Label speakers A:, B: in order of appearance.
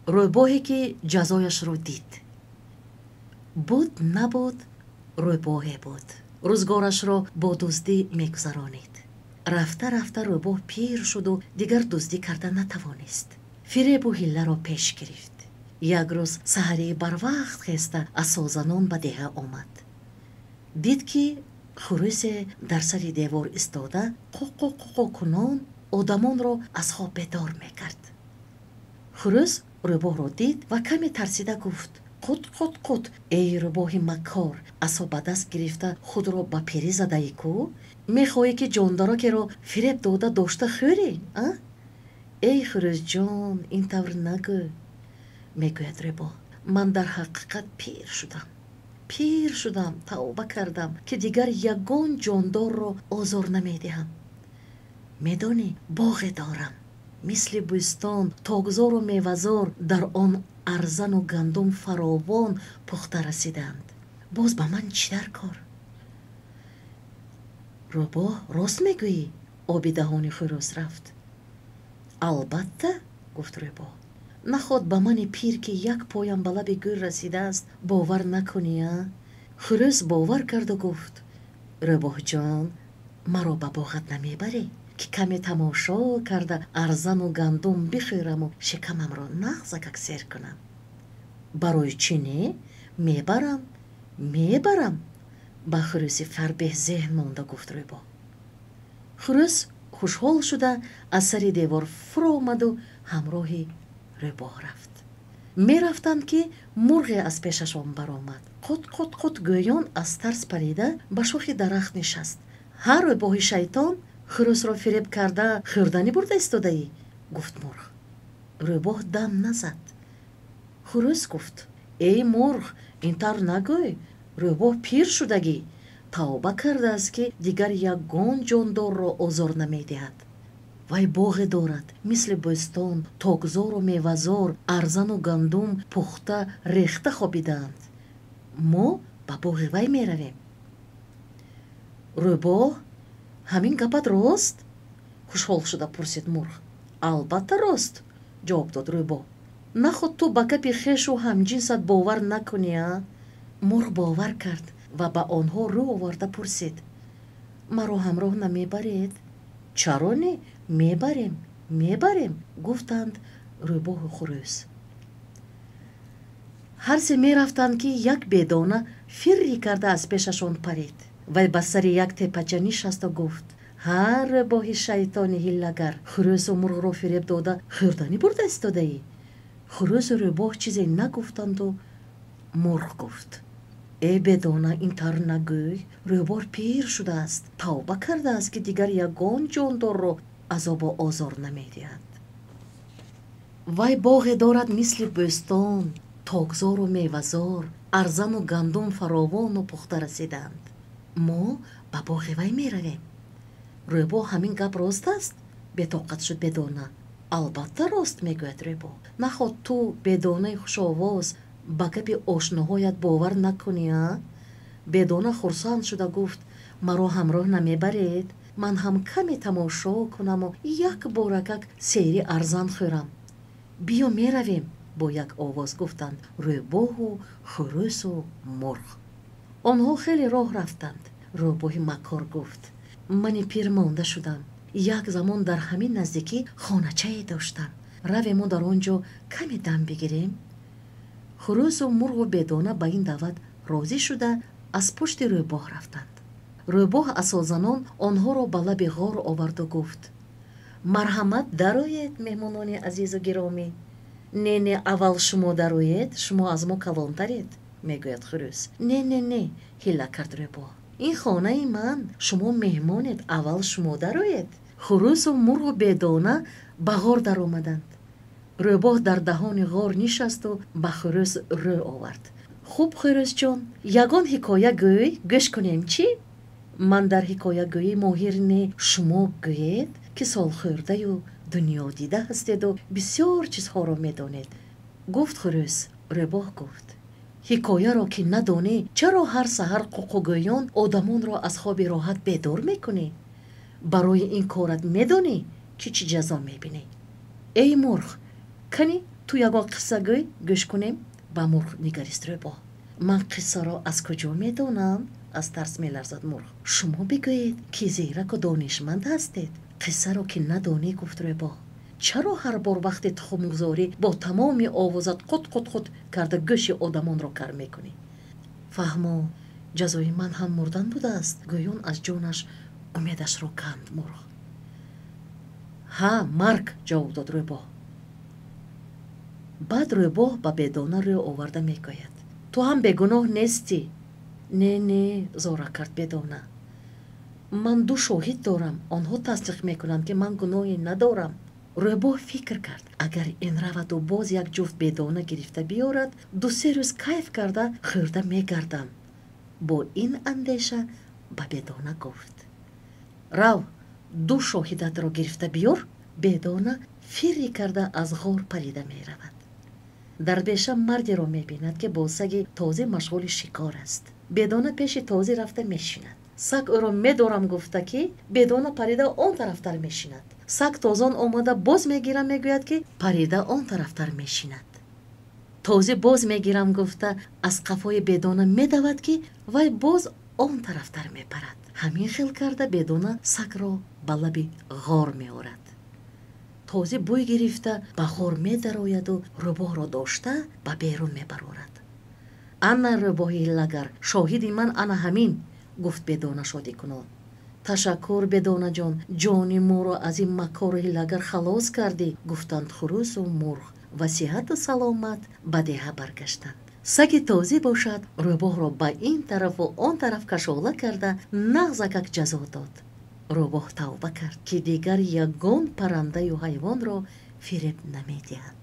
A: رویباهی که جزایش رو دید. بود نبود رویباهی بود. روزگارش را با دزدی میگذرانید. رفته رفته رویباه پیر شد و دیگر دزدی کرده نتوانست. فریب و حیله را پیش گرفت. یک روز سحری بر وقت خسته از سوزنان به دیه آمد. دید که خروس در سر دیوار استاده قوق کنان آدمان را از خواب بیدار میکرد. خروس رویباه را دید و کمی ترسیده گفت قط ای رویباه مکار، عصا به دست گرفته خود را به پیری زده ای کو؟ میخواهی که جاندارک را فریب داده داشته خوری؟ ای خروس جان این طور نگو. میگوید رویباه من در حقیقت پیر شدم توبه کردم که دیگر یگان جاندار را آزار نمیدهم. میدانی باغ دارم مثل بوستان، تاگزار و میوه‌زار در آن ارزن و گندم فراوان پخته رسیدند. باز به من چی در کار؟ رویباه راست میگویی؟ آب دهان خروس رفت. البته گفت رویباه، نخواد به من پیر که یک پایم به لب گور رسیده است باور نکنی؟ خروس باور کرد و گفت رویباه جان مرا به باغت نمیبری که کمی تماشا کرده ارزن و گندم بخورم و شکمم را نغزک سیر کنم؟ برای چی نه؟ میبرم. با خروس فربه ذهن مانده گفت رویباه. خروس خوشحال شده از سر دیوار فرو آمد و همراه رویباه رفت. میرفتند که مرغ از پیششان برآمد. قط گویان از ترس پریده به شاخ درخت نشست. هر رویباه شیطان خروس را فریب کرده خوردنی برده استاده ای؟ گفت مرغ. رویباه دم نزد. خروس گفت ای مرغ این طور نگوی، رویباه پیر شدگی توبه کرده است که دیگر یگان جاندار را آزار نمیدهد. وی باغ دارد مثل بوستان، تاگزار و میوه‌زار، ارزن و گندم پخته ریخته خوابیدند. ما به باغ وی میرویم. رویباه همین گپت راست؟ خوشحال شده پرسید مرغ. البته راست جواب داد رویباه. نخود تو به گپ خویش و همجنست باور نکنی؟ مرغ باور کرد و به آنها رو آورده پرسید مرا همراه نمیبرید؟ چرا نه؟ میبریم گفتند رویباه و خروس. هر سه میرفتند که یک بدانه فری کرده از پیششان پرید و به سر یک تپچه نشست و گفت هر رویباه شیطان حیله‌گر، خروس و مرغ را فریب داده خوردنی برده استاده ای؟ خروس و رویباه چیزی نگفتند و مرغ گفت ای بدانه این طور نگوی، رویباه پیر شده است، توبه کرده است که دیگر یگان جاندار را عذاب و آزار نمیدهد. وی باغ دارد مثل بوستان، تاگزار و میوه‌زار، ارزن و گندم فراوان و پخته رسیدند. ما به باغ وی میرویم. رویباه همین گپ راست است؟ بطاقت شد بدانه. البته راست میگوید رویباه. نخواد تو بدانه خوش‌آواز به گپ آشناهایت باور نکنی؟ بدانه خرسند شده گفت مرا همراه نمیبرید؟ من هم کمی تماشا کنم و یک بارکک سیری ارزان خورم. بیا میرویم. با یک آواز گفتند رویباه و خروس و مرغ. آنها خیلی راه رفتند. رویباه مکار گفت من پیر مانده شدم. یک زمان در همین نزدیکی خانه‌چه‌ای داشتم. رویم و در آنجا کمی دم بگیریم. خروس و مرغ و بدانه به این دعوت راضی شده از پشت رویباه رفتند. رویباه عصازنان آنها را به لب غار آورد و گفت مرحمت درآیید مهمانان عزیز و گرامی. نه اول شما درآیید، شما از ما کلانترید. میگوید خروس. نه حیله کرد رویباه. این خانه من، شما مهمانید، اول شما درآیید. خروس و مرغ و بدانه به غار در آمدند. رویباه در دهان غار نشست و به خروس رو آورد. خوب خروس جان، یگان حکایه گوی گوش کنیم چی؟ من در حکایه گویی ماهر نه، شما گویید که سال خورده و دنیا دیده هستید و بسیار چیزها را میدانید. گفت خروس. رویباه گفت حکایه را که ندانی چرا هر سحر قوقوگویان آدمان را از خواب راحت بیدار میکنی؟ برای این کارت میدانی که چی جزا میبینی؟ ای مرغ، کنی ту ягон қиссагӯй гӯш кунем. ба мурғ нигарист Рӯбоҳ. ман қиссаро аз куҷо медонам? аз тарс меларзад мурғ. шумо бигӯед ки зираку донишманд ҳастед. қиссаро ки надонӣ, гуфт Рӯбоҳ. чаро ҳар бор вақти тухмгузорӣ бо тамоми овозат қут карда гӯши одамонро кар мекунӣ? фаҳмо, ҷазои ман ҳам мурдан будааст. гӯён аз ҷонаш умедашро канд мурғ. ҳа, марг, ҷавоб дод Рӯбоҳ. баъд Рӯбоҳ ба Бедона рӯ оварда мегӯяд: ту ҳам бегуноҳ нестӣ? Не, зора кард Бедона. ман ду шоҳид дорам. онҳо тасдиқ мекунанд ки ман гуноҳе надорам. Рӯбоҳ фикр кард, агар ин раваду боз як ҷуфт Бедона гирифта биёрад, ду-се рӯз кайф карда хӯрда мегардам. бо ин андеша ба Бедона гуфт: рав, ду шоҳидатро гирифта биёр. Бедона фирри карда аз ғор парида меравад. дар беша мардеро мебинад ки бо саги тозе машғули шикор аст. Бедона пеши тозе рафта мешинад. саг ӯро медорам гуфта ки Бедона парида он тарафтар мешинад. саг тозон омада боз мегирам, мегӯяд ки парида он тарафтар мешинад. тозе боз мегирам гуфта аз қафои Бедона медавад ки вай боз он тарафтар мепарад. ҳамин хел карда Бедона сагро ба лаби ғор меорад. тозе бӯй гирифта ба ғор медарояду Рӯбоҳро дошта ба берун мебарорад. ана Рӯбоҳи ҳиллагар, шоҳиди ман ана ҳамин, гуфт Бедона шодикунон. ташаккур Бедонаҷон, ҷони моро аз ин маккору ҳиллагар халос кардӣ, гуфтанд хурӯсу мурғ ва сиҳату саломат ба деҳа баргаштанд. саги тозе бошад Рӯбоҳро ба ин тарафу он тараф кашола карда нағзакак ҷазо дод. Рӯбоҳ тавба кард ки дигар ягон паррандаю ҳайвонро фиреб намедиҳад.